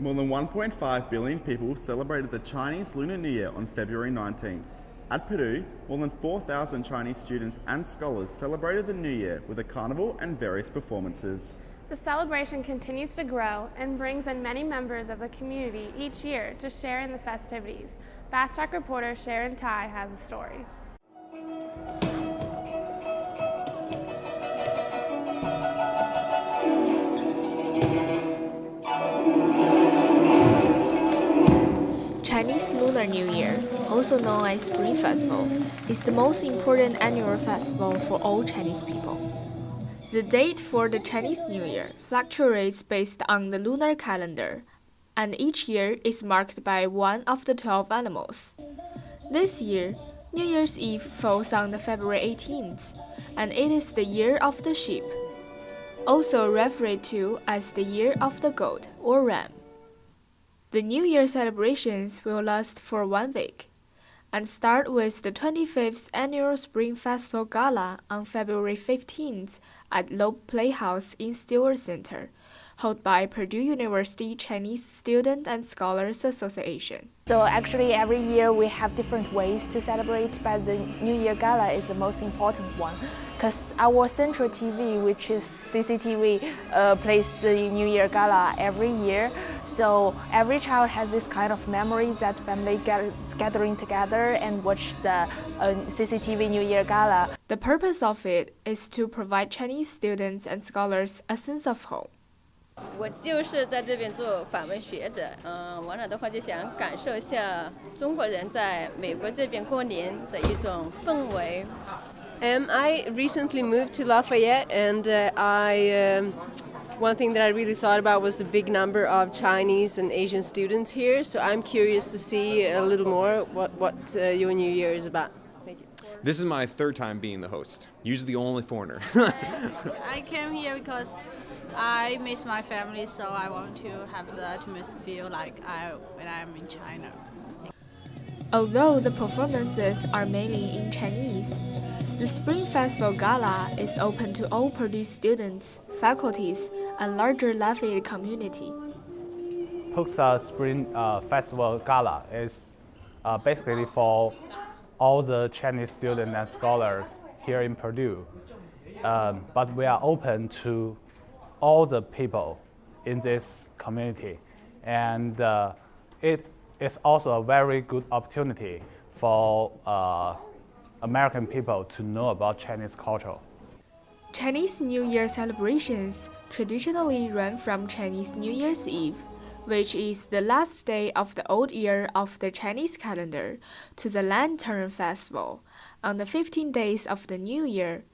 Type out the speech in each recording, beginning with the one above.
More than 1.5 billion people celebrated the Chinese Lunar New Year on February 19th. At Purdue, more than 4,000 Chinese students and scholars celebrated the New Year with a carnival and various performances. The celebration continues to grow and brings in many members of the community each year to share in the festivities. Fast Track reporter Sharon Cai has a story. Chinese Lunar New Year, also known as Spring Festival, is the most important annual festival for all Chinese people. The date for the Chinese New Year fluctuates based on the lunar calendar, and each year is marked by one of the 12 animals. This year, New Year's Eve falls on the February 18th, and it is the Year of the Sheep, also referred to as the Year of the Goat or Ram. The New Year celebrations will last for 1 week and start with the 25th Annual Spring Festival Gala on February 15th at Loeb Playhouse in Stewart Center, held by Purdue University Chinese Student and Scholars Association. So actually every year we have different ways to celebrate, but the New Year Gala is the most important one because our central TV, which is CCTV, plays the New Year Gala every year. So every child has this kind of memory that family gathering together and watch the CCTV New Year Gala. The purpose of it is to provide Chinese students and scholars a sense of home. 我就是在这边做法文学者，完了的话就想感受一下中国人在美国这边过年的一种氛围。I recently moved to Lafayette, and one thing that I really thought about was the big number of Chinese and Asian students here. So I'm curious to see a little more what your New Year is about. Thank you. This is my third time being the host, usually the only foreigner. I came here because I miss my family, so I want to have the atmosphere like when I'm in China. Although the performances are mainly in Chinese, the Spring Festival Gala is open to all Purdue students, faculties, and larger Lafayette community. PUC's Spring Festival Gala is basically for all the Chinese students and scholars here in Purdue. But we are open to all the people in this community. And it is also a very good opportunity for American people to know about Chinese culture. Chinese New Year celebrations traditionally run from Chinese New Year's Eve, which is the last day of the old year of the Chinese calendar, to the Lantern Festival on the 15 days of the New Year,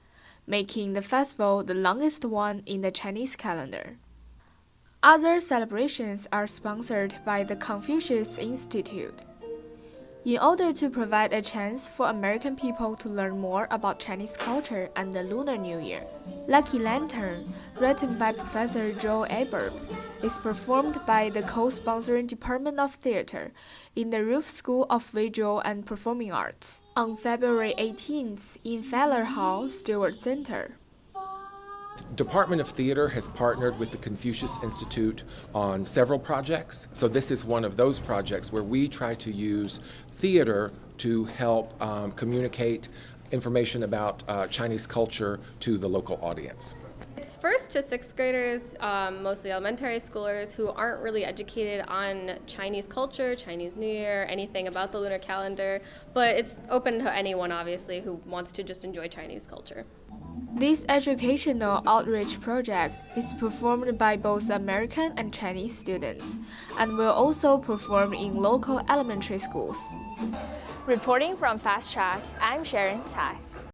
making the festival the longest one in the Chinese calendar. Other celebrations are sponsored by the Confucius Institute. In order to provide a chance for American people to learn more about Chinese culture and the Lunar New Year, Lucky Lantern, written by Professor Joel Aberb, is performed by the co-sponsoring Department of Theater in the Roof School of Visual and Performing Arts on February 18th in Fowler Hall, Stewart Center. Department of Theater has partnered with the Confucius Institute on several projects. So this is one of those projects where we try to use theater to help communicate information about Chinese culture to the local audience. It's first to sixth graders, mostly elementary schoolers who aren't really educated on Chinese culture, Chinese New Year, anything about the lunar calendar, but it's open to anyone, obviously, who wants to just enjoy Chinese culture. This educational outreach project is performed by both American and Chinese students and will also perform in local elementary schools. Reporting from Fast Track, I'm Sharon Cai.